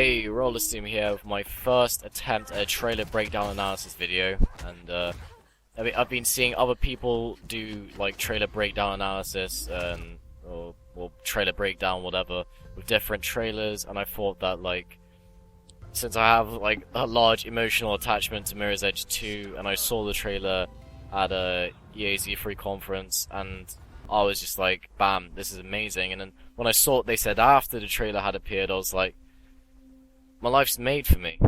Hey, Rollersteaam here with my first attempt at a trailer breakdown analysis video, and I've been seeing other people do like trailer breakdown analysis or trailer breakdown whatever with different trailers, and I thought that like since I have like a large emotional attachment to Mirror's Edge 2, and I saw the trailer at a EAZ3 conference, and I was just like, bam, this is amazing. And then when I saw what they said after the trailer had appeared, I was like, my life's made for me,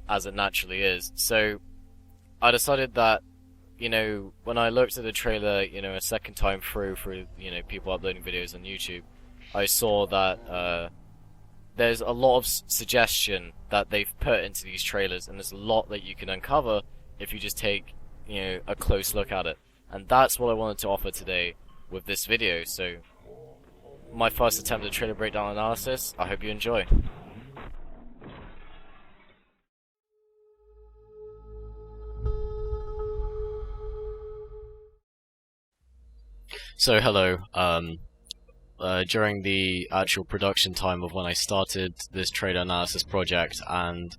as it naturally is. So I decided that, you know, when I looked at the trailer, you know, a second time through, you know, people uploading videos on YouTube, I saw that there's a lot of suggestion that they've put into these trailers, and there's a lot that you can uncover if you just take, you know, a close look at it. And that's what I wanted to offer today with this video. So, my first attempt at trailer breakdown analysis. I hope you enjoy. So hello, during the actual production time of when I started this trailer analysis project and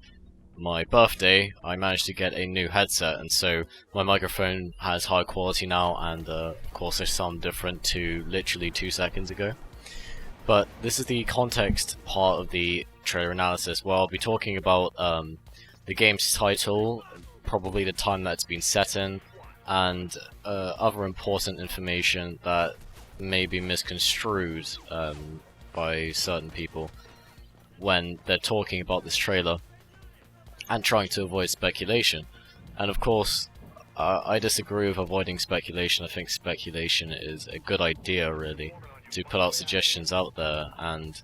my birthday, I managed to get a new headset, and so my microphone has high quality now, and of course I sound different to literally 2 seconds ago. But this is the context part of the trailer analysis, where I'll be talking about the game's title, probably the time that it's been set in, and other important information that may be misconstrued by certain people when they're talking about this trailer and trying to avoid speculation. And of course, I disagree with avoiding speculation. I think speculation is a good idea, really, to put out suggestions out there, and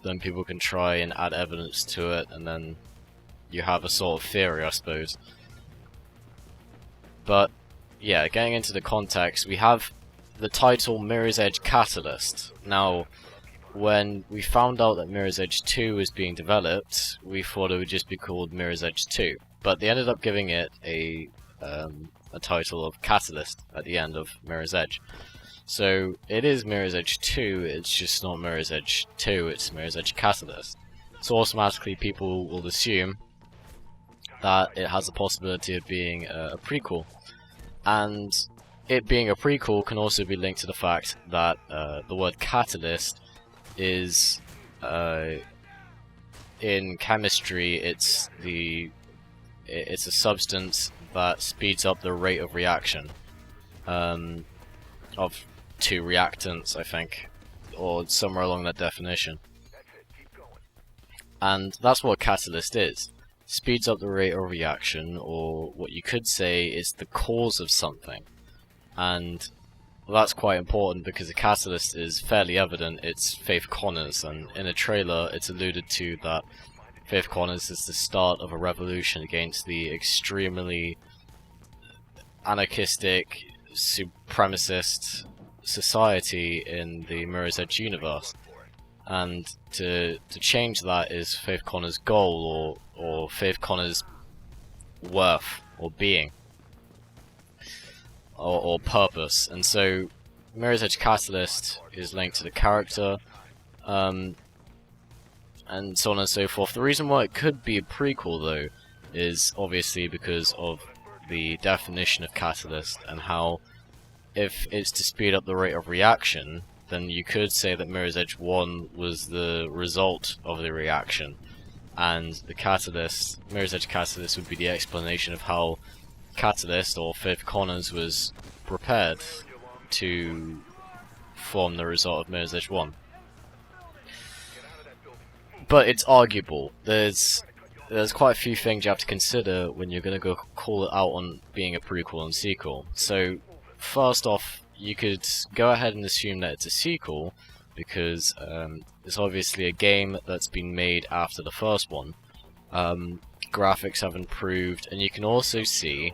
then people can try and add evidence to it, and then you have a sort of theory, I suppose. But yeah, getting into the context, we have the title Mirror's Edge Catalyst. Now, when we found out that Mirror's Edge 2 was being developed, we thought it would just be called Mirror's Edge 2, but they ended up giving it a title of Catalyst at the end of Mirror's Edge. So it is Mirror's Edge 2, it's just not Mirror's Edge 2, it's Mirror's Edge Catalyst. So automatically people will assume that it has the possibility of being a prequel. And it being a prequel can also be linked to the fact that the word catalyst is, in chemistry, it's a substance that speeds up the rate of reaction of two reactants, I think, or somewhere along that definition. And that's what a catalyst is. Speeds up the rate of reaction, or what you could say is the cause of something. And that's quite important because the catalyst is fairly evident. It's Faith Connors, and in a trailer it's alluded to that Faith Connors is the start of a revolution against the extremely anarchistic, supremacist society in the Mirror's Edge universe. And to change that is Faith Connors' goal, or Faith Connors' worth, or being, or purpose. And so Mirror's Edge Catalyst is linked to the character, and so on and so forth. The reason why it could be a prequel, though, is obviously because of the definition of catalyst, and how if it's to speed up the rate of reaction, then you could say that Mirror's Edge 1 was the result of the reaction, and the catalyst, Mirror's Edge Catalyst, would be the explanation of how Catalyst, or Faith Connors, was prepared to form the result of Mirror's Edge 1. But it's arguable. There's quite a few things you have to consider when you're going to go call it out on being a prequel and sequel. So, first off, you could go ahead and assume that it's a sequel, because it's obviously a game that's been made after the first one. Graphics have improved, and you can also see,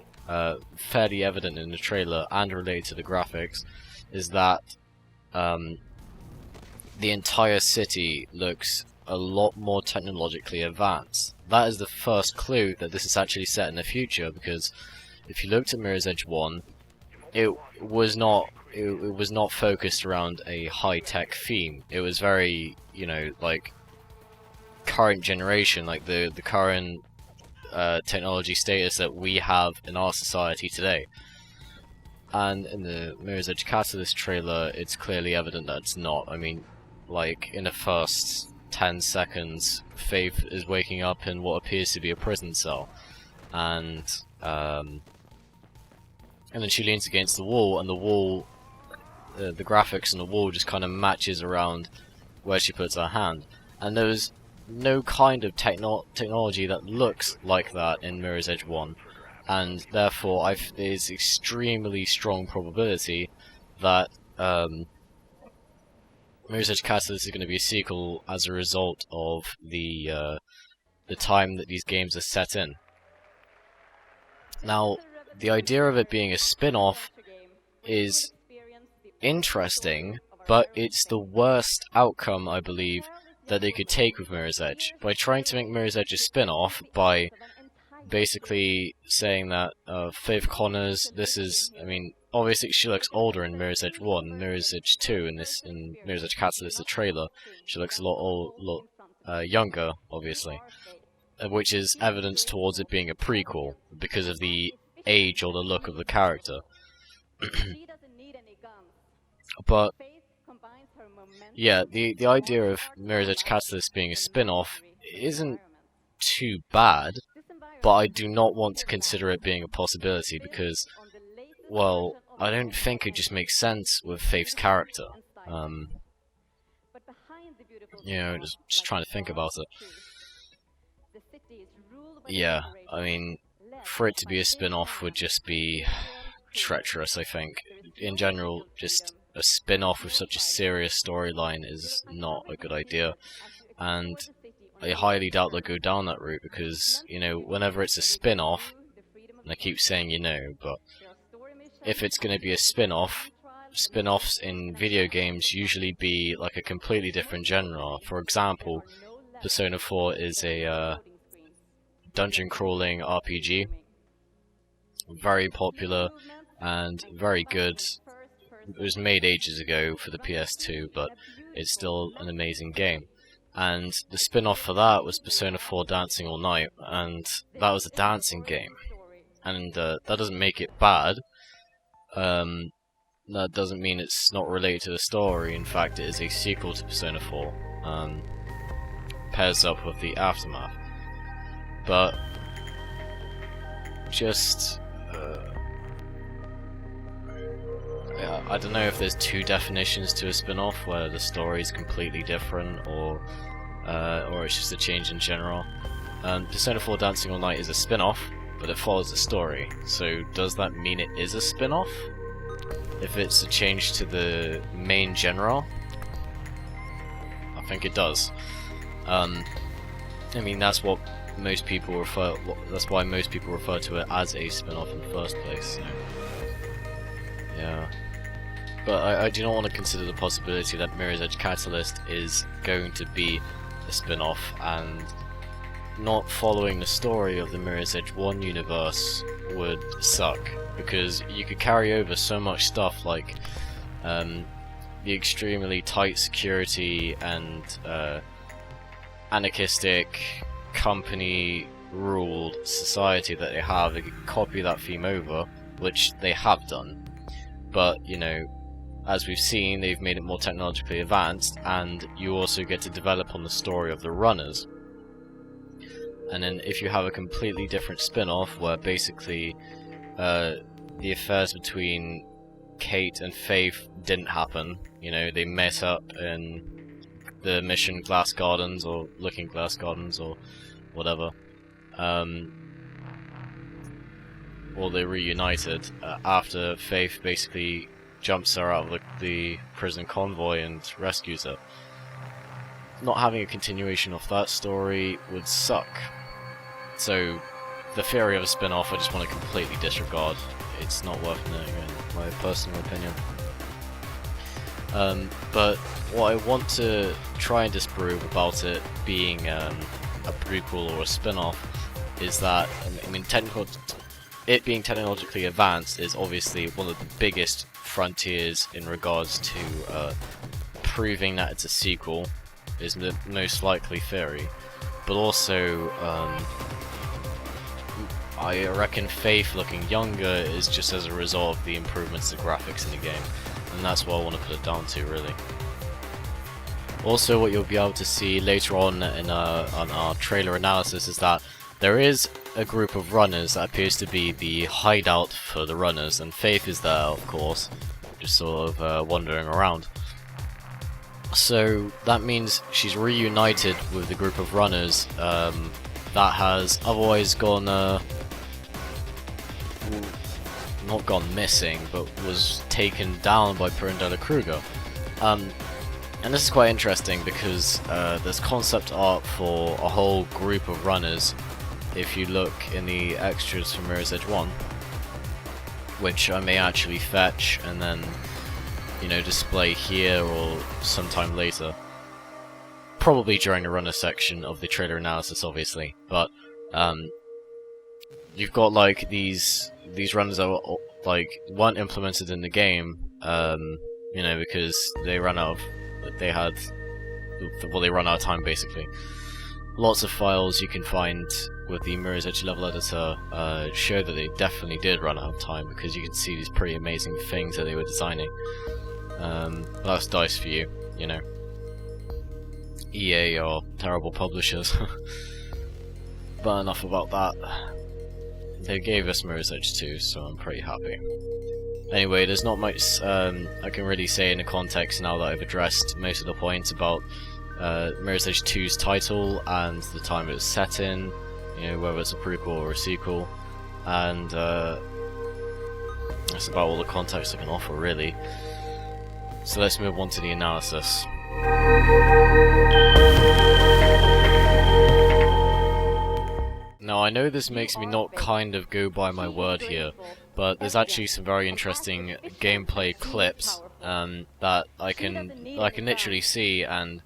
fairly evident in the trailer and related to the graphics, is that the entire city looks a lot more technologically advanced. That is the first clue that this is actually set in the future, because if you looked at Mirror's Edge 1, it was not focused around a high-tech theme. It was very, you know, like current generation, like the current technology status that we have in our society today. And in the Mirror's Edge Catalyst trailer, it's clearly evident that it's not. I mean, like, in the first 10 seconds, Faith is waking up in what appears to be a prison cell. And then she leans against the wall, and the wall, the graphics on the wall just kind of matches around where she puts her hand. And there's no kind of technology that looks like that in Mirror's Edge 1. And therefore, there's extremely strong probability that Mirror's Edge Catalyst is going to be a sequel as a result of the time that these games are set in. Now, the idea of it being a spin-off is interesting, but it's the worst outcome, I believe, that they could take with Mirror's Edge. By trying to make Mirror's Edge a spin-off, by basically saying that Faith Connors, this is, I mean, obviously she looks older in Mirror's Edge 1, Mirror's Edge 2, in Mirror's Edge Catalyst, the trailer, she looks a lot younger, obviously, which is evidence towards it being a prequel, because of the age or the look of the character. But yeah, the idea of Mirror's Edge Catalyst being a spin-off isn't too bad, but I do not want to consider it being a possibility because, well, I don't think it just makes sense with Faith's character. You know, just trying to think about it. Yeah, I mean, for it to be a spin-off would just be treacherous, I think. In general, just a spin-off with such a serious storyline is not a good idea, and I highly doubt they'll go down that route because, you know, whenever it's a spin-off, and I keep saying you know, but if it's going to be a spin-off, spin-offs in video games usually be like a completely different genre. For example, Persona 4 is a dungeon crawling RPG, very popular and very good. It was made ages ago for the PS2, but it's still an amazing game. And the spin-off for that was Persona 4 Dancing All Night, and that was a dancing game. And that doesn't make it bad. That doesn't mean it's not related to the story. In fact, it is a sequel to Persona 4. Pairs up with the Aftermath. But just yeah, I don't know if there's two definitions to a spin-off, where the story is completely different, or it's just a change in general. Persona 4 Dancing All Night is a spin-off, but it follows the story. So does that mean it is a spin-off? If it's a change to the main genre? I think it does. I mean, that's what most people refer. That's why most people refer to it as a spin-off in the first place. So. Yeah. But I do not want to consider the possibility that Mirror's Edge Catalyst is going to be a spin-off, and not following the story of the Mirror's Edge 1 universe would suck, because you could carry over so much stuff like the extremely tight security and anarchistic, company-ruled society that they have. They could copy that theme over, which they have done. But, you know, as we've seen, they've made it more technologically advanced, and you also get to develop on the story of the runners. And then if you have a completely different spin-off, where basically the affairs between Kate and Faith didn't happen, you know, they met up in the mission Glass Gardens, or Looking Glass Gardens, or whatever, or they reunited after Faith basically jumps her out of the prison convoy and rescues her. Not having a continuation of that story would suck. So the theory of a spin-off I just want to completely disregard. It's not worth it, in my personal opinion. But what I want to try and disprove about it being a prequel or a spin-off is that, I mean, it being technologically advanced is obviously one of the biggest frontiers in regards to proving that it's a sequel, is the most likely theory. but also I reckon Faith looking younger is just as a result of the improvements to graphics in the game, and that's what I want to put it down to, really. Also, what you'll be able to see later on in on our trailer analysis is that there is a group of runners that appears to be the hideout for the runners, and Faith is there, of course, just sort of wandering around. So that means she's reunited with the group of runners that has otherwise gone, not gone missing, but was taken down by Kruger. And this is quite interesting because there's concept art for a whole group of runners if you look in the extras for Mirror's Edge 1, which I may actually fetch and then, you know, display here or sometime later. Probably during the runner section of the trailer analysis, obviously, but you've got like these runners that were, like, weren't implemented in the game, you know, because they ran out of they run out of time, basically. Lots of files you can find with the Mirror's Edge level editor show that they definitely did run out of time, because you can see these pretty amazing things that they were designing. That's DICE for you, you know. EA are terrible publishers. But enough about that. They gave us Mirror's Edge 2, so I'm pretty happy. Anyway, there's not much I can really say in the context now that I've addressed most of the points about Mirror's Edge 2's title and the time it was set in, you know, whether it's a prequel or a sequel, and that's about all the context I can offer, really. So let's move on to the analysis. Now, I know this makes me not kind of go by my word here, but there's actually some very interesting gameplay clips that I can literally see, and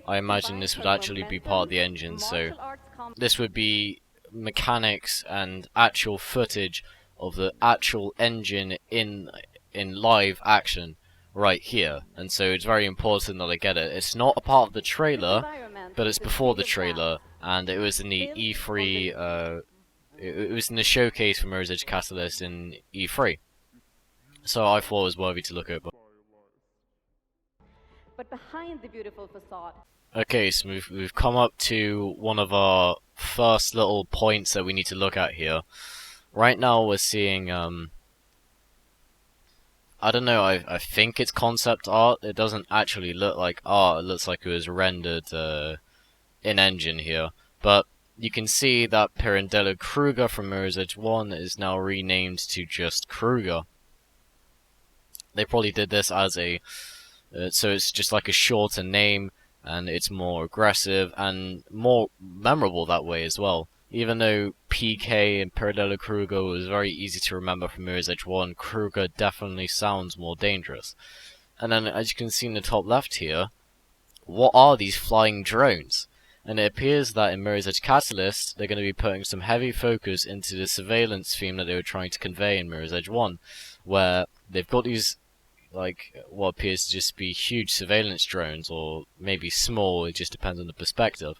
I imagine this would actually be part of the engine, so this would be mechanics and actual footage of the actual engine in live action right here, and so it's very important that I get it. It's not a part of the trailer, but it's before the trailer, and it was in the E3, it was in the showcase for Mirror's Edge Catalyst in E3, so I thought it was worthy to look at. But behind the beautiful facade. Okay, so we've come up to one of our first little points that we need to look at here. Right now we're seeing, I don't know, I think it's concept art. It doesn't actually look like art, it looks like it was rendered in-engine here. But you can see that Kruger from Mirror's Edge 1 is now renamed to just Kruger. They probably did this as a, so it's just like a shorter name, and it's more aggressive and more memorable that way as well. Even though PK and Kruger was very easy to remember from Mirror's Edge 1, Kruger definitely sounds more dangerous. And then, as you can see in the top left here, what are these flying drones? And it appears that in Mirror's Edge Catalyst, they're going to be putting some heavy focus into the surveillance theme that they were trying to convey in Mirror's Edge 1, where they've got these, like, what appears to just be huge surveillance drones, or maybe small, it just depends on the perspective,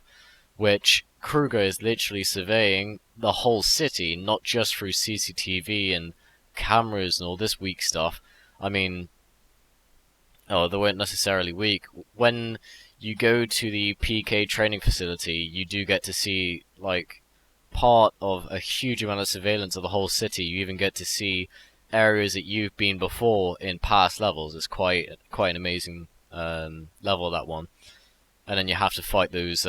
which Kruger is literally surveying the whole city, not just through CCTV and cameras and all this weak stuff. I mean, oh, they weren't necessarily weak. When you go to the PK training facility, you do get to see, like, part of a huge amount of surveillance of the whole city. You even get to see areas that you've been before in past levels. It's quite an amazing level, that one. And then you have to fight those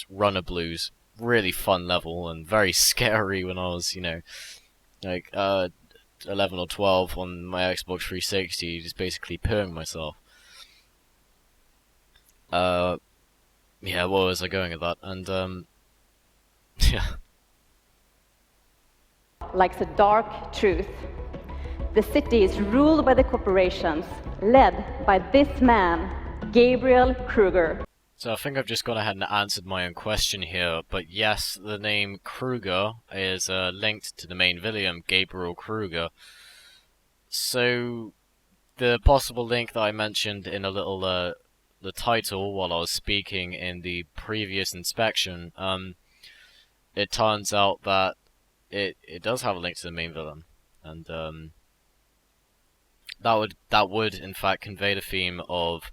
runner blues. Really fun level and very scary when I was, you know, like 11 or 12 on my Xbox 360, just basically pooing myself. Yeah, where was I going at that? And yeah. Like the dark truth. The city is ruled by the corporations, led by this man, Gabriel Kruger. So I think I've just gone ahead and answered my own question here, but yes, the name Kruger is linked to the main villain, Gabriel Kruger. So the possible link that I mentioned in a little the title while I was speaking in the previous inspection, it turns out that it does have a link to the main villain, and that would in fact convey the theme of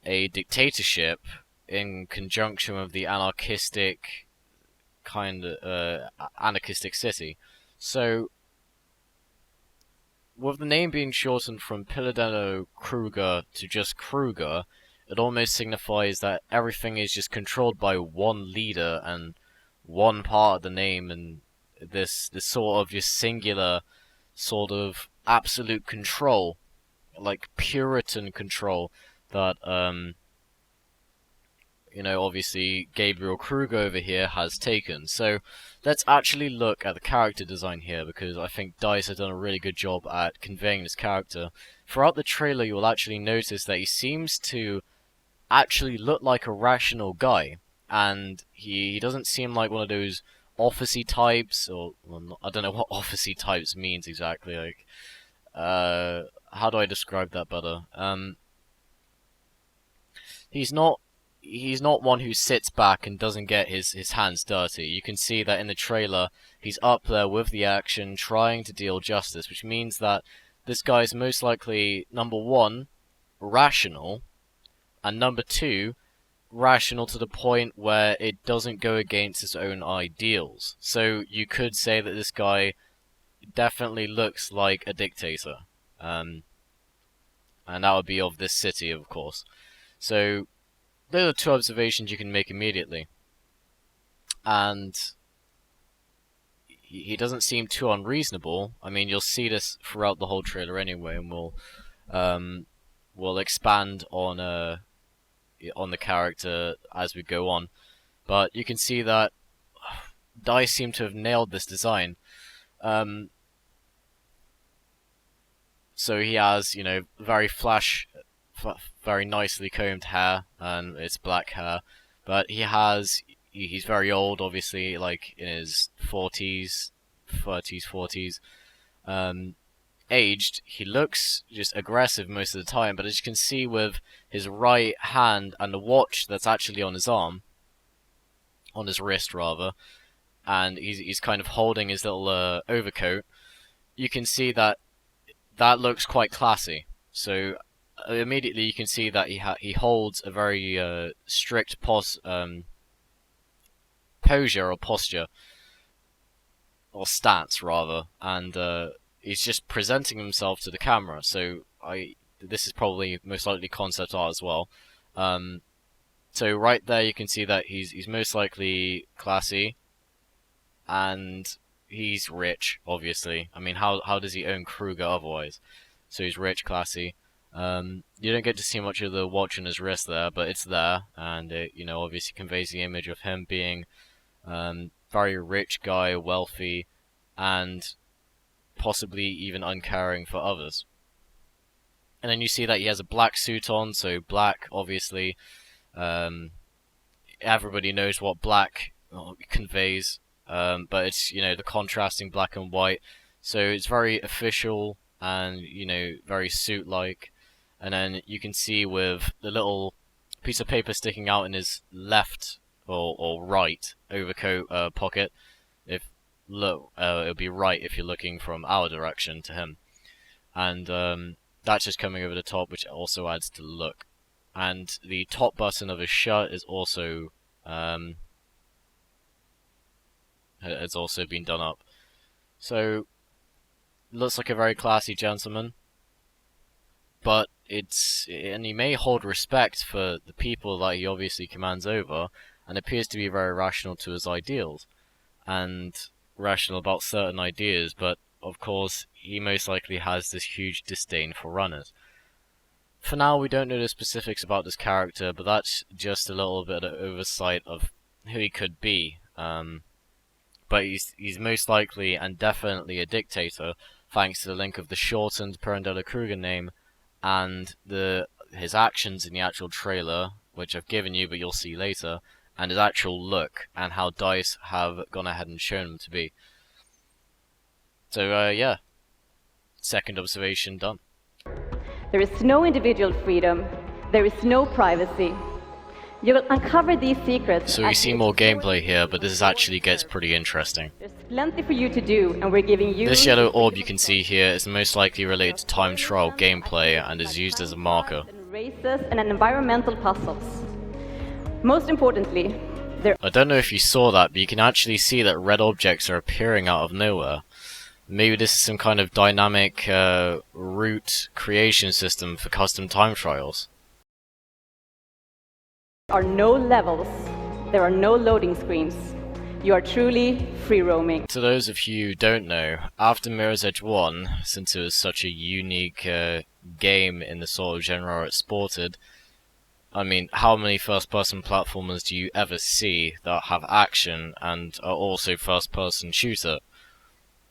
a dictatorship in conjunction with the anarchistic anarchistic city. So, with the name being shortened from Piladello Kruger to just Kruger, it almost signifies that everything is just controlled by one leader and one part of the name, and this sort of just singular sort of absolute control, like Puritan control, that obviously Gabriel Kruger over here has taken. So let's actually look at the character design here, because I think DICE has done a really good job at conveying this character. Throughout the trailer, you will actually notice that he seems to actually look like a rational guy, and he doesn't seem like one of those officey types, or well, I don't know what officey types means exactly. Like, how do I describe that better? He's not one who sits back and doesn't get his hands dirty. You can see that in the trailer, he's up there with the action, trying to deal justice, which means that this guy is most likely, number one, rational, and number two, rational to the point where it doesn't go against his own ideals. So you could say that this guy definitely looks like a dictator. And that would be of this city, of course. So those are two observations you can make immediately. And he doesn't seem too unreasonable. I mean, you'll see this throughout the whole trailer anyway, and we'll expand on the character as we go on. But you can see that DICE seem to have nailed this design. So he has, very very nicely combed hair, and it's black hair. But he's very old, obviously, like in his 40s, 30s, 40s. Aged, he looks just aggressive most of the time, but as you can see with his right hand and the watch that's actually on his arm, on his wrist rather, and he's kind of holding his little overcoat, you can see that looks quite classy. So immediately you can see that he holds a very strict posture or stance rather, and he's just presenting himself to the camera. So this is probably most likely concept art as well. So right there you can see that he's most likely classy, and he's rich, obviously. I mean, how does he own Kruger otherwise? So he's rich, classy. You don't get to see much of the watch on his wrist there, but it's there, and it, obviously conveys the image of him being very rich guy, wealthy, and possibly even uncaring for others. And then you see that he has a black suit on, so black, obviously, everybody knows what black conveys, but it's, the contrasting black and white, so it's very official and, very suit-like. And then you can see with the little piece of paper sticking out in his left or right overcoat pocket, it'll be right if you're looking from our direction to him. And that's just coming over the top, which also adds to the look. And the top button of his shirt is also has also been done up. So looks like a very classy gentleman, but and he may hold respect for the people that he obviously commands over, and appears to be very rational to his ideals, and rational about certain ideas, but of course he most likely has this huge disdain for runners. For now, we don't know the specifics about this character, but that's just a little bit of oversight of who he could be. But he's most likely and definitely a dictator, thanks to the link of the shortened Pirandello Kruger name, and his actions in the actual trailer, which I've given you but you'll see later, and his actual look, and how DICE have gone ahead and shown him to be. So, yeah. Second observation done. There is no individual freedom, There is no privacy. You will uncover these secrets. So we see more gameplay here, but this actually gets pretty interesting. There's plenty for you to do, and we're giving you... This yellow orb you can see here is most likely related to time trial gameplay and is used as a marker. Races and environmental puzzles. Most importantly, I don't know if you saw that, but you can actually see that red objects are appearing out of nowhere. Maybe this is some kind of dynamic route creation system for custom time trials. There are no levels. There are no loading screens. You are truly free roaming. To those of you who don't know, after Mirror's Edge 1, since it was such a unique game in the sort of genre it sported, I mean, how many first-person platformers do you ever see that have action and are also first-person shooter?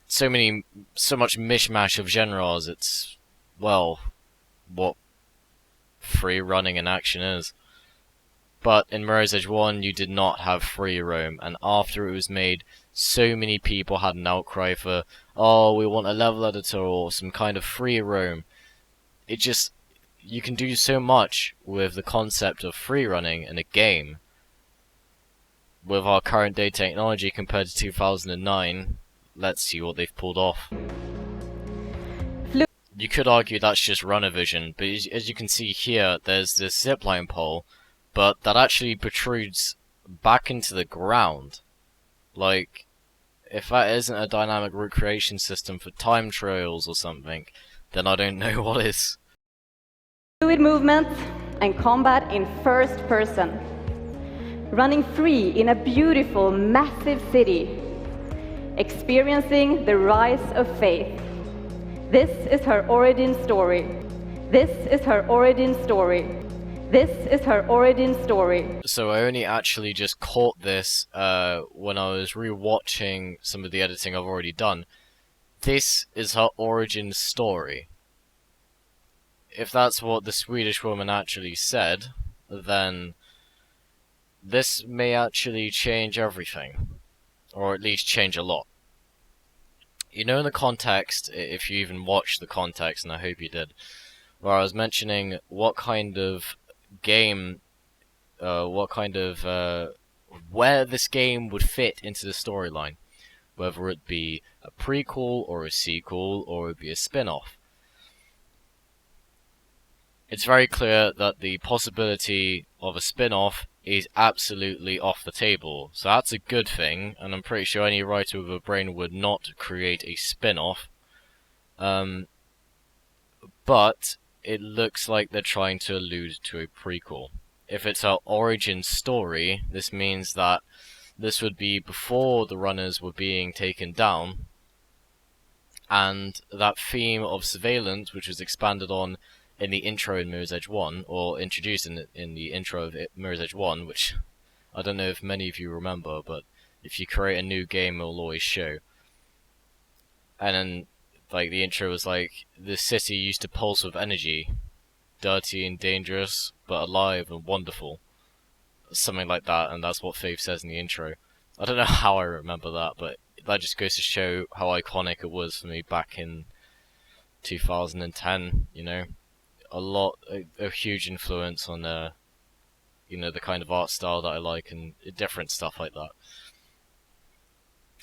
So much mishmash of genres, it's, well, what free running in action is. But in Mirror's Edge 1, you did not have free roam, and after it was made, so many people had an outcry for, oh, we want a level editor or some kind of free roam. It just, you can do so much with the concept of free running in a game. With our current day technology compared to 2009, let's see what they've pulled off. You could argue that's just runner vision, but as you can see here, there's this zipline pole, but that actually protrudes back into the ground. Like, if that isn't a dynamic route creation system for time trials or something, then I don't know what is. Fluid movement and combat in first person. Running free in a beautiful, massive city. Experiencing the rise of faith. This is her origin story. This is her origin story. This is her origin story. So I only actually just caught this when I was rewatching some of the editing I've already done. This is her origin story. If that's what the Swedish woman actually said, then this may actually change everything. Or at least change a lot. You know, in the context, if you even watched the context, and I hope you did, where I was mentioning what kind of game, where this game would fit into the storyline, whether it be a prequel or a sequel or it would be a spin-off. It's very clear that the possibility of a spin-off is absolutely off the table, so that's a good thing, and I'm pretty sure any writer with a brain would not create a spin-off. But it looks like they're trying to allude to a prequel. If it's our origin story, this means that this would be before the runners were being taken down, and that theme of surveillance, which was expanded on in the intro in Mirror's Edge 1, or introduced in the intro of Mirror's Edge 1, which I don't know if many of you remember, but if you create a new game, it'll always show. And then, like, the intro was like, this city used to pulse with energy, dirty and dangerous, but alive and wonderful. Something like that, and that's what Faith says in the intro. I don't know how I remember that, but that just goes to show how iconic it was for me back in 2010, you know? A huge influence on, you know, the kind of art style that I like and different stuff like that.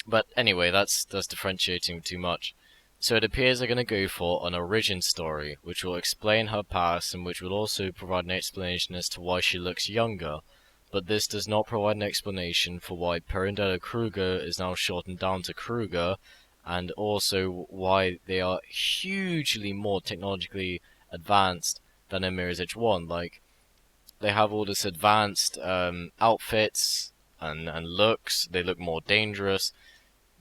But anyway, that's differentiating too much. So it appears they're going to go for an origin story, which will explain her past and which will also provide an explanation as to why she looks younger. But this does not provide an explanation for why Perendella Kruger is now shortened down to Kruger, and also why they are hugely more technologically advanced than in Mirror's Edge 1. Like, they have all this advanced outfits and looks. They look more dangerous.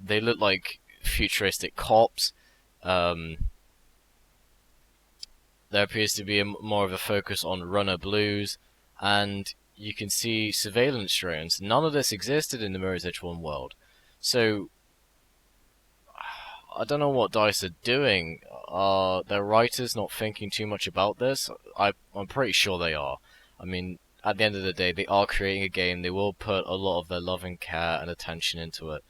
They look like futuristic cops. There appears to be more of a focus on runner blues, and you can see surveillance drones. None of this existed in the Mirror's Edge 1 world. So, I don't know what DICE are doing. Are their writers not thinking too much about this? I'm pretty sure they are. I mean, at the end of the day, they are creating a game. They will put a lot of their love and care and attention into it.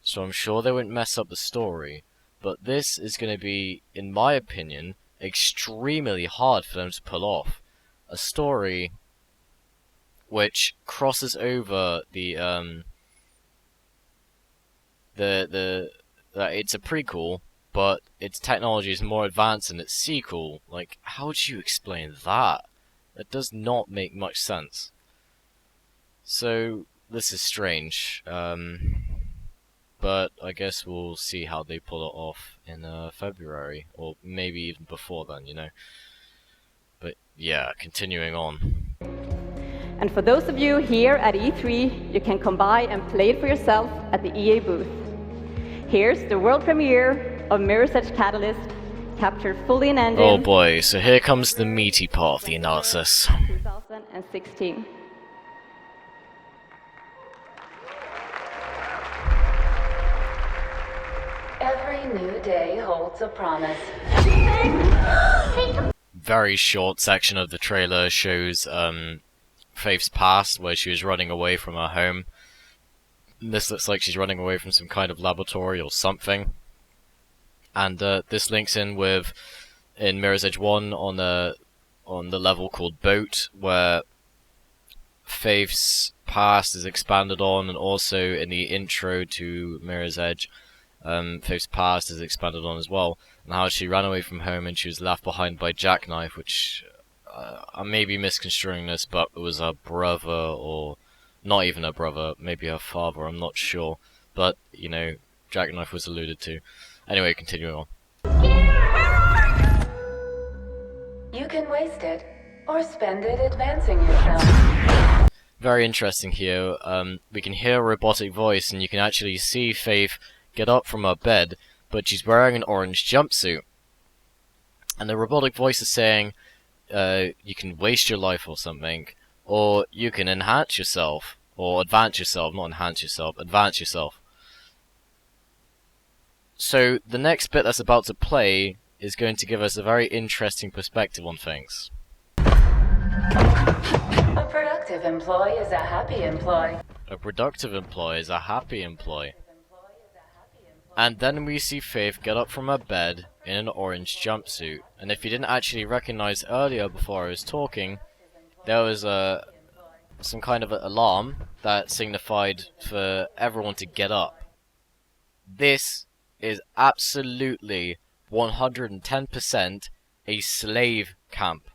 So I'm sure they won't mess up the story. But this is going to be, in my opinion, extremely hard for them to pull off. a story which crosses over it's a prequel, but its technology is more advanced than its sequel. Like, how would you explain that? That does not make much sense. So this is strange. But I guess we'll see how they pull it off in February, or maybe even before then, you know. But yeah, continuing on. And for those of you here at E3, you can come by and play it for yourself at the EA booth. Here's the world premiere of Mirror's Edge Catalyst, captured fully in engine. Oh boy, so here comes the meaty part of the analysis. 2016. Every new day holds a promise. Very short section of the trailer shows Faith's past, where she was running away from her home. This looks like she's running away from some kind of laboratory or something. And this links in with, in Mirror's Edge 1, on the level called Boat, where Faith's past is expanded on, and also in the intro to Mirror's Edge, Faith's past is expanded on as well, and how she ran away from home and she was left behind by Jackknife, which I may be misconstruing this, but it was her brother, or not even her brother, maybe her father, I'm not sure, but, you know, Jackknife was alluded to. Anyway, continuing on. You can waste it, or spend it advancing yourself. Very interesting here. We can hear a robotic voice, and you can actually see Faith get up from her bed, but she's wearing an orange jumpsuit. And the robotic voice is saying, you can waste your life or something, or you can enhance yourself, or advance yourself, not enhance yourself, advance yourself. So the next bit that's about to play is going to give us a very interesting perspective on things. A productive employee is a happy employee. A productive employee is a happy employee. And then we see Faith get up from her bed in an orange jumpsuit. And if you didn't actually recognize earlier before I was talking, there was some kind of an alarm that signified for everyone to get up. This is absolutely 110% a slave camp.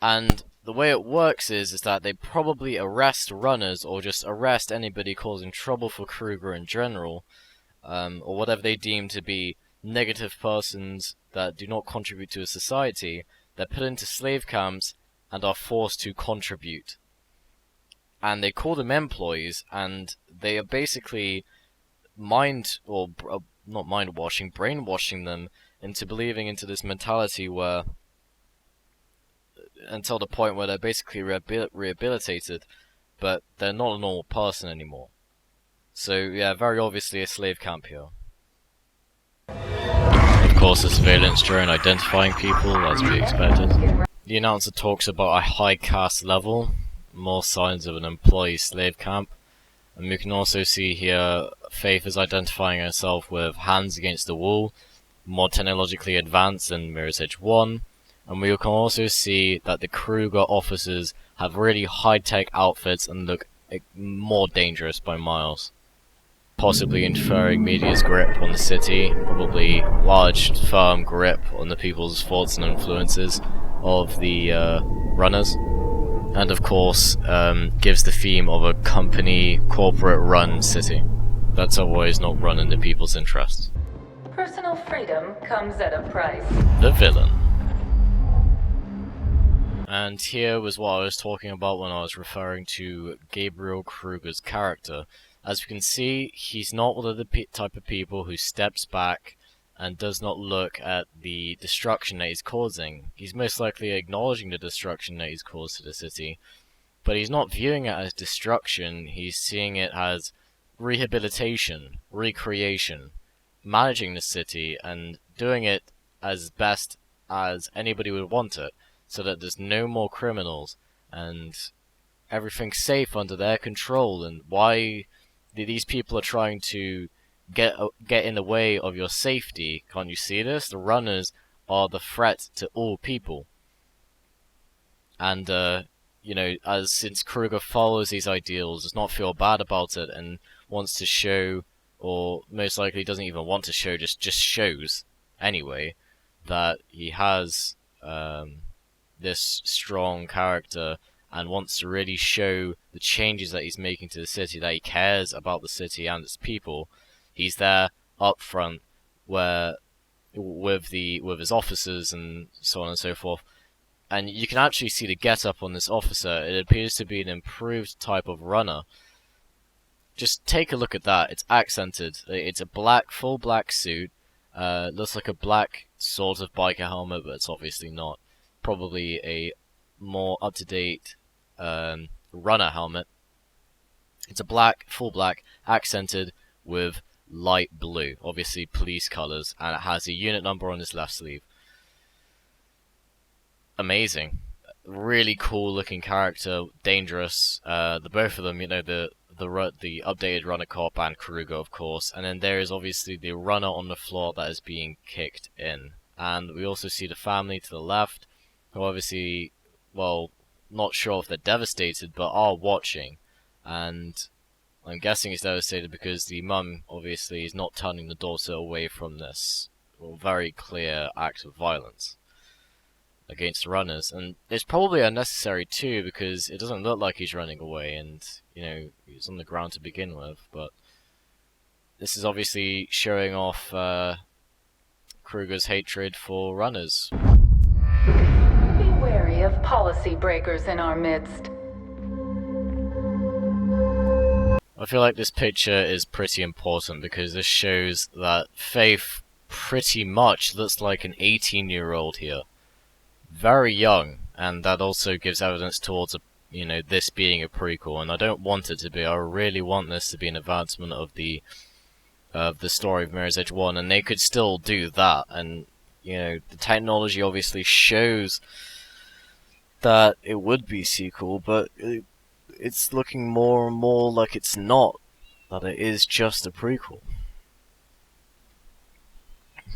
And the way it works is that they probably arrest runners, or just arrest anybody causing trouble for Kruger in general, or whatever they deem to be negative persons that do not contribute to a society. They're put into slave camps and are forced to contribute. And they call them employees, and they are basically not mind-washing, brainwashing them into believing into this mentality where, until the point where they're basically rehabilitated, but they're not a normal person anymore. So yeah, very obviously a slave camp here. Of course, the surveillance drone identifying people, as we expected. The announcer talks about a high caste level, more signs of an employee slave camp. And we can also see here Faith is identifying herself with hands against the wall, more technologically advanced than Mirror's Edge 1. And we can also see that the Kruger officers have really high-tech outfits and look more dangerous by miles. Possibly inferring media's grip on the city, probably large, firm grip on the people's thoughts and influences of the runners. And of course, gives the theme of a company, corporate-run city. That's always not run in the people's interests. Personal freedom comes at a price. The villain. And here was what I was talking about when I was referring to Gabriel Kruger's character. As you can see, he's not one of the type of people who steps back and does not look at the destruction that he's causing. He's most likely acknowledging the destruction that he's caused to the city, but he's not viewing it as destruction, he's seeing it as rehabilitation, recreation, managing the city, and doing it as best as anybody would want it, so that there's no more criminals, and everything's safe under their control. And why these people are trying to get in the way of your safety. Can't you see this? The runners are the threat to all people. and you know, as since Kruger follows these ideals, does not feel bad about it, and wants to show, or most likely doesn't even want to show, just shows anyway, that he has this strong character and wants to really show the changes that he's making to the city, that he cares about the city and its people. He's there up front, where with his officers and so on and so forth. And you can actually see the get-up on this officer. It appears to be an improved type of runner. Just take a look at that. It's accented. It's a black, full black suit. Looks like a black sort of biker helmet, but it's obviously not. Probably a more up-to-date runner helmet. It's a black, full black, accented with light blue. Obviously police colors, and it has a unit number on his left sleeve. Amazing, really cool looking character, dangerous. The both of them, you know, the updated runner cop and Kruger, of course, and then there is obviously the runner on the floor that is being kicked in, and we also see the family to the left, who obviously, well, not sure if they're devastated, but are watching, and I'm guessing it's devastated because the mum obviously is not turning the daughter away from this, well, very clear act of violence against runners, and it's probably unnecessary too, because it doesn't look like he's running away, and you know, he's on the ground to begin with. But this is obviously showing off Kruger's hatred for runners. Be wary of policy breakers in our midst. I feel like this picture is pretty important because this shows that Faith pretty much looks like an 18-year-old here. Very young, and that also gives evidence towards this being a prequel, and I don't want it to be. I really want this to be an advancement of the story of Mirror's Edge 1, and they could still do that, and you know, the technology obviously shows that it would be a sequel, but it's looking more and more like it's not, that it is just a prequel.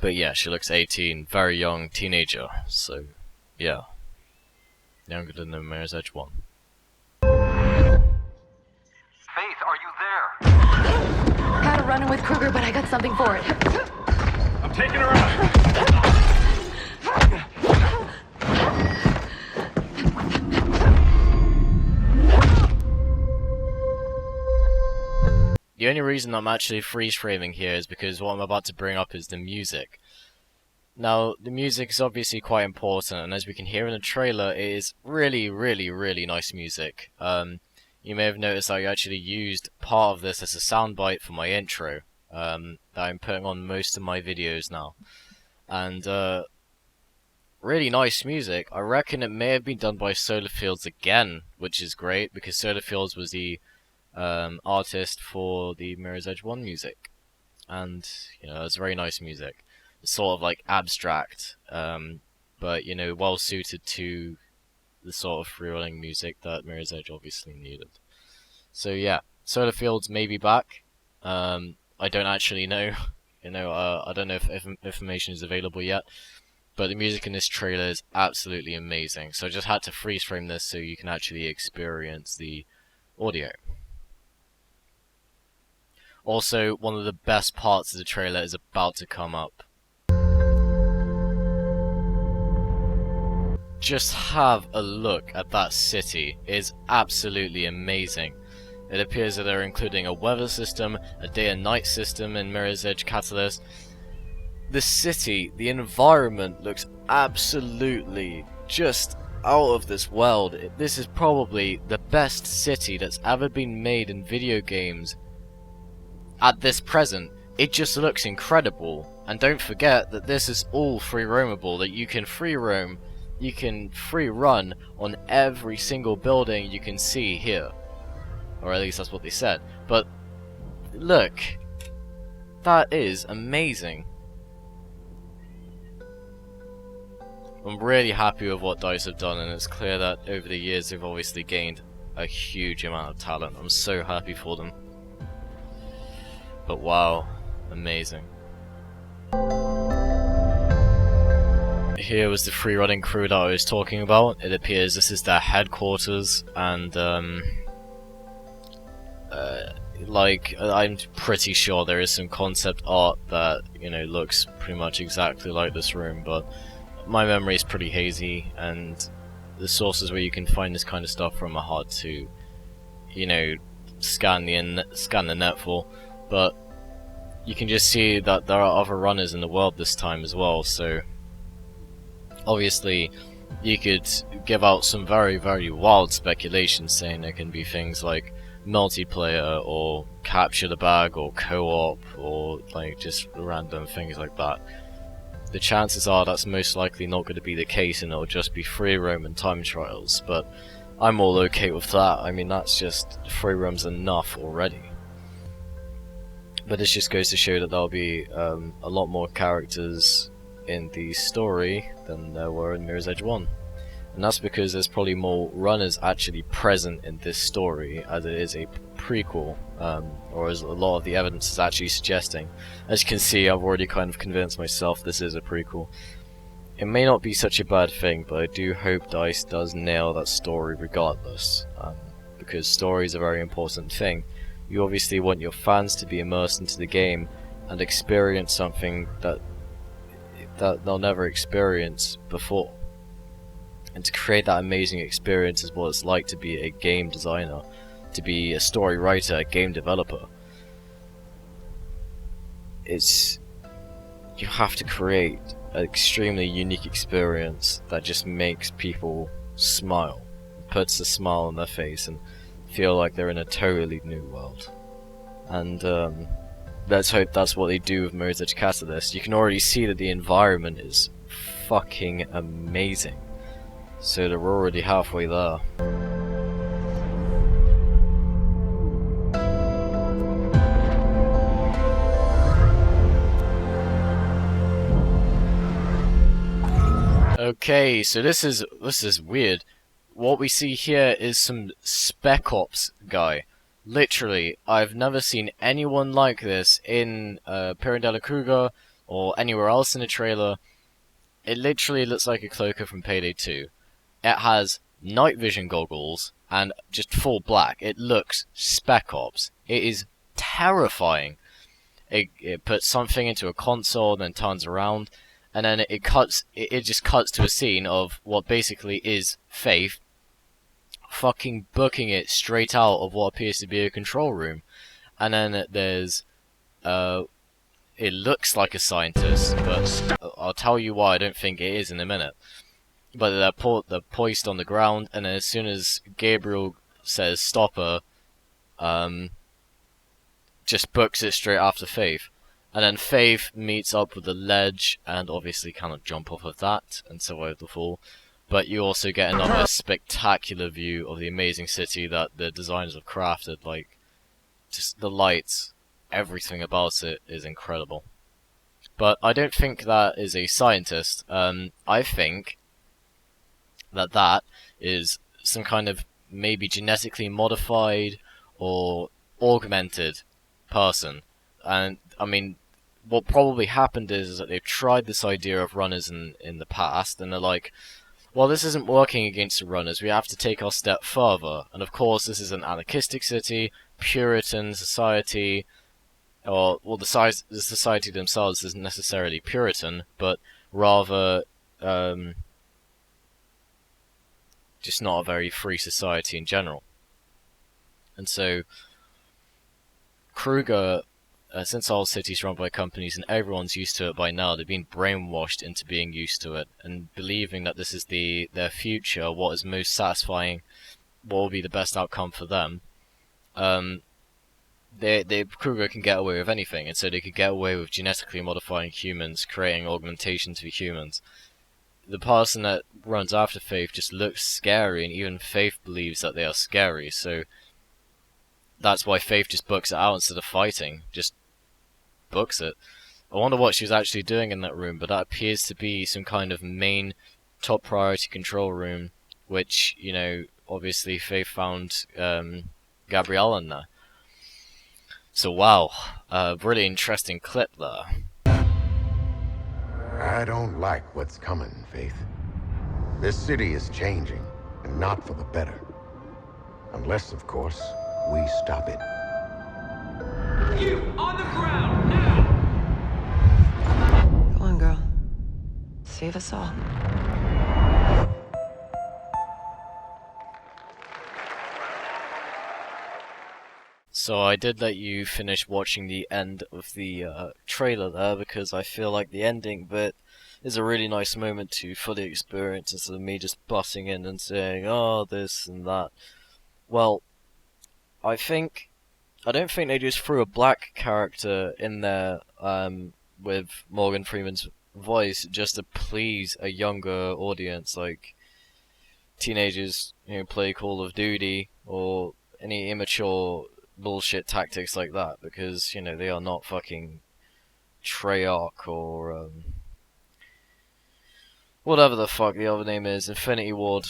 But yeah, she looks 18, very young teenager, so yeah, younger than the Mirror's Edge 1. Faith, are you there? Had a run-in with Kruger, but I got something for it. I'm taking her out. The only reason I'm actually freeze framing here is because what I'm about to bring up is the music. Now, the music is obviously quite important, and as we can hear in the trailer, it is really, really, really nice music. You may have noticed I actually used part of this as a soundbite for my intro, that I'm putting on most of my videos now. And, really nice music. I reckon it may have been done by Solarfields again, which is great, because Solarfields was the artist for the Mirror's Edge 1 music. And, you know, it's very nice music. It's sort of like abstract, but, you know, well suited to the sort of freewheeling music that Mirror's Edge obviously needed. So yeah, Solarfields may be back. I don't actually know. You know, I don't know if information is available yet. But the music in this trailer is absolutely amazing. So I just had to freeze frame this so you can actually experience the audio. Also, one of the best parts of the trailer is about to come up. Just have a look at that city. It is absolutely amazing. It appears that they're including a weather system, a day and night system in Mirror's Edge Catalyst. The city, the environment looks absolutely just out of this world. This is probably the best city that's ever been made in video games at this present. It just looks incredible. And don't forget that this is all free roamable, that you can free roam, you can free run on every single building you can see here. Or at least that's what they said. But look, that is amazing. I'm really happy with what DICE have done, and it's clear that over the years they've obviously gained a huge amount of talent. I'm so happy for them. But wow, amazing. here was the free running crew that I was talking about. It appears this is their headquarters, and like, I'm pretty sure there is some concept art that, you know, looks pretty much exactly like this room, but my memory is pretty hazy, and the sources where you can find this kind of stuff from are hard to, you know, scan the net for. But you can just see that there are other runners in the world this time as well, so obviously you could give out some very, very wild speculation, saying there can be things like multiplayer or capture the bag or co-op or like just random things like that. The chances are that's most likely not going to be the case, and it'll just be free roam and time trials, but I'm all okay with that. I mean, that's just, free roam's enough already. But this just goes to show that there'll be a lot more characters in the story than there were in Mirror's Edge 1. And that's because there's probably more runners actually present in this story, as it is a prequel, or as a lot of the evidence is actually suggesting. As you can see, I've already kind of convinced myself this is a prequel. It may not be such a bad thing, but I do hope DICE does nail that story regardless, because story is a very important thing. You obviously want your fans to be immersed into the game and experience something that they'll never experience before. And to create that amazing experience is what it's like to be a game designer, to be a story writer, a game developer. You have to create an extremely unique experience that just makes people smile, puts a smile on their face and feel like they're in a totally new world. And let's hope that's what they do with Mirror's Edge Catalyst. You can already see that the environment is fucking amazing. So they're already halfway there. Okay, so this is weird. What we see here is some Spec Ops guy. Literally, I've never seen anyone like this in Pirandella Kruger or anywhere else in a trailer. It literally looks like a cloaker from Payday 2. It has night vision goggles and just full black. It looks Spec Ops. It is terrifying. It puts something into a console, then turns around, and then it just cuts to a scene of what basically is Faith fucking booking it straight out of what appears to be a control room. And then there's it looks like a scientist, but I'll tell you why I don't think it is in a minute. But they're poised on the ground, and as soon as Gabriel says stop her, just books it straight after Faith. And then Faith meets up with the ledge, and obviously cannot jump off of that and survive the fall. But you also get another spectacular view of the amazing city that the designers have crafted. Like, just the lights, everything about it is incredible. But I don't think that is a scientist. I think that is some kind of maybe genetically modified or augmented person. And I mean, what probably happened is that they've tried this idea of runners in the past, and they're like, well, this isn't working against the runners, we have to take our step further. And of course, this is an anarchistic city, Puritan society, or, well, the society themselves isn't necessarily Puritan, but rather just not a very free society in general. And so Kruger, since all cities run by companies and everyone's used to it by now, they've been brainwashed into being used to it and believing that this is their future, what is most satisfying, what will be the best outcome for them. Kruger can get away with anything, and so they could get away with genetically modifying humans, creating augmentations for humans. The person that runs after Faith just looks scary, and even Faith believes that they are scary, so that's why Faith just books it out instead of fighting. Just books it. I wonder what she was actually doing in that room, but that appears to be some kind of main top priority control room, which, you know, obviously Faith found Gabrielle in there. So wow, really interesting clip there. I don't like what's coming, Faith. This city is changing, and not for the better. Unless, of course, we stop it. You, on the ground, now! Go on, girl. Save us all. So I did let you finish watching the end of the trailer there because I feel like the ending bit is a really nice moment to fully experience instead of me just butting in and saying, oh, this and that. Well, I don't think they just threw a black character in there with Morgan Freeman's voice just to please a younger audience, like teenagers who play Call of Duty or any immature bullshit tactics like that, because they are not fucking Treyarch or whatever the fuck the other name is, Infinity Ward.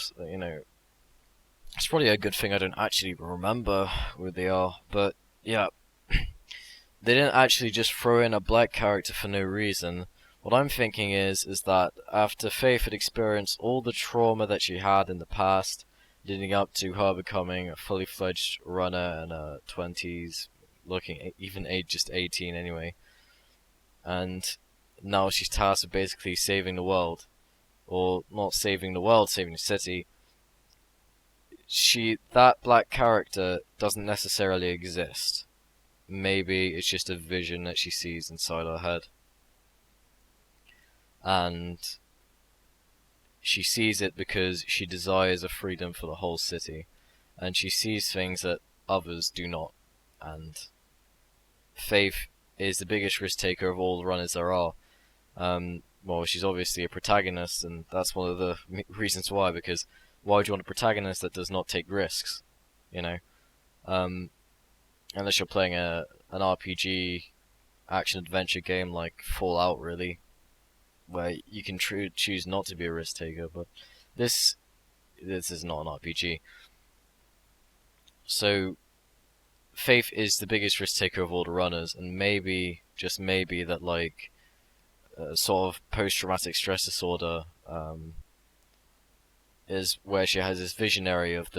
It's probably a good thing I don't actually remember who they are, but yeah, they didn't actually just throw in a black character for no reason. What I'm thinking is that after Faith had experienced all the trauma that she had in the past, leading up to her becoming a fully fledged runner in her 20s, looking even just 18 anyway, and now she's tasked with basically saving the world, or not saving the world, saving the city. That black character doesn't necessarily exist. Maybe it's just a vision that she sees inside her head. And she sees it because she desires a freedom for the whole city. And she sees things that others do not. And Faith is the biggest risk taker of all the runners there are. Well, she's obviously a protagonist, and that's one of the reasons why, because why would you want a protagonist that does not take risks? Unless you're playing an RPG action-adventure game like Fallout, really, where you can choose not to be a risk taker, but this is not an RPG. So Faith is the biggest risk taker of all the runners, and maybe, just maybe, that sort of post-traumatic stress disorder is where she has this visionary of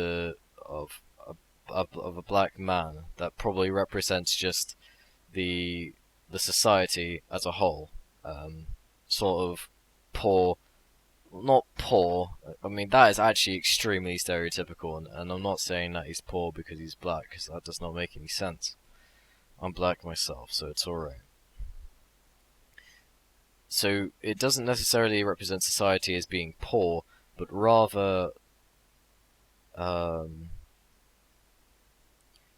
a black man that probably represents just the society as a whole, sort of poor, not poor. I mean, that is actually extremely stereotypical, and I'm not saying that he's poor because he's black, because that does not make any sense. I'm black myself, so it's alright. So it doesn't necessarily represent society as being poor, but rather that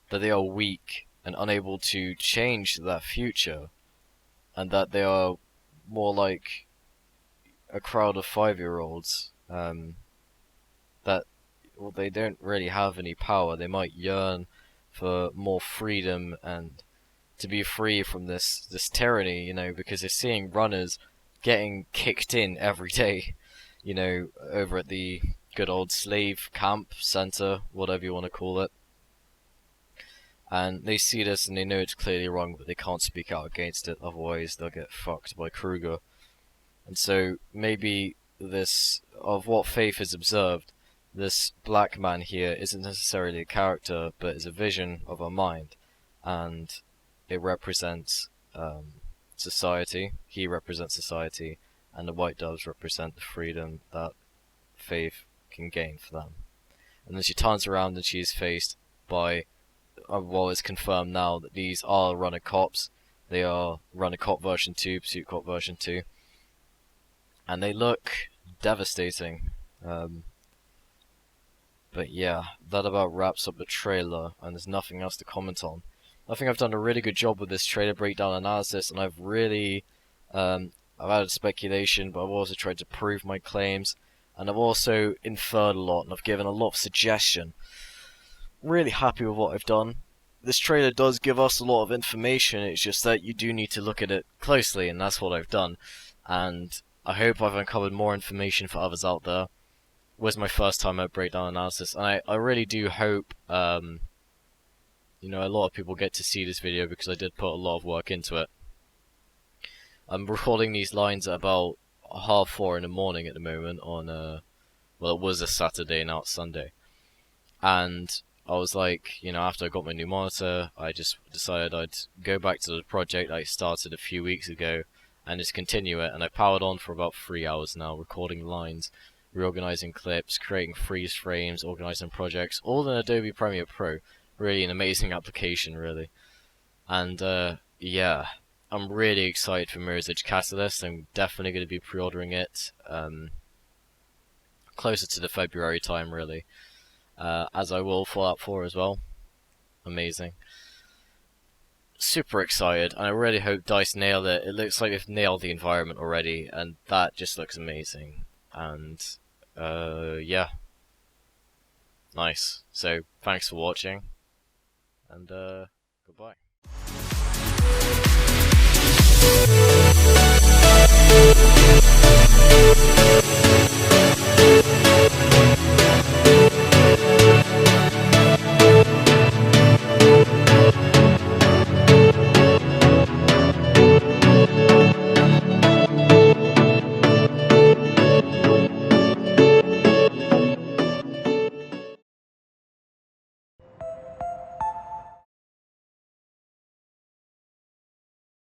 they are weak and unable to change their future, and that they are more like a crowd of 5-year-olds that they don't really have any power. They might yearn for more freedom and to be free from this tyranny, because they're seeing runners getting kicked in every day, over at the good old slave camp center, whatever you want to call it. And they see this and they know it's clearly wrong, but they can't speak out against it, otherwise they'll get fucked by Kruger. And so maybe of what Faith has observed, this black man here isn't necessarily a character, but is a vision of her mind, and it represents society. He represents society, and the white doves represent the freedom that Faith can gain for them. And then she turns around and she is faced by, well, it's confirmed now that these are runner cops. They are runner cop version 2, pursuit cop version 2, and they look devastating. But yeah, that about wraps up the trailer, and there's nothing else to comment on. I think I've done a really good job with this trailer breakdown analysis, and I've really I've added speculation, but I've also tried to prove my claims, and I've also inferred a lot, and I've given a lot of suggestion. Really happy with what I've done. This trailer does give us a lot of information, it's just that you do need to look at it closely, and that's what I've done. And I hope I've uncovered more information for others out there. It was my first time at breakdown analysis, and I really do hope a lot of people get to see this video, because I did put a lot of work into it. I'm recording these lines at about 4:30 in the morning at the moment on well, it was a Saturday, now it's Sunday. And I was like, after I got my new monitor, I just decided I'd go back to the project I started a few weeks ago and just continue it. And I powered on for about 3 hours now, recording lines, reorganizing clips, creating freeze frames, organizing projects, all in Adobe Premiere Pro. Really an amazing application, really. And yeah, I'm really excited for Mirror's Edge Catalyst. I'm definitely going to be pre-ordering it closer to the February time, really. As I will Fallout 4 as well. Amazing. Super excited, and I really hope DICE nail it. It looks like they've nailed the environment already, and that just looks amazing. And yeah, nice. So thanks for watching, and goodbye.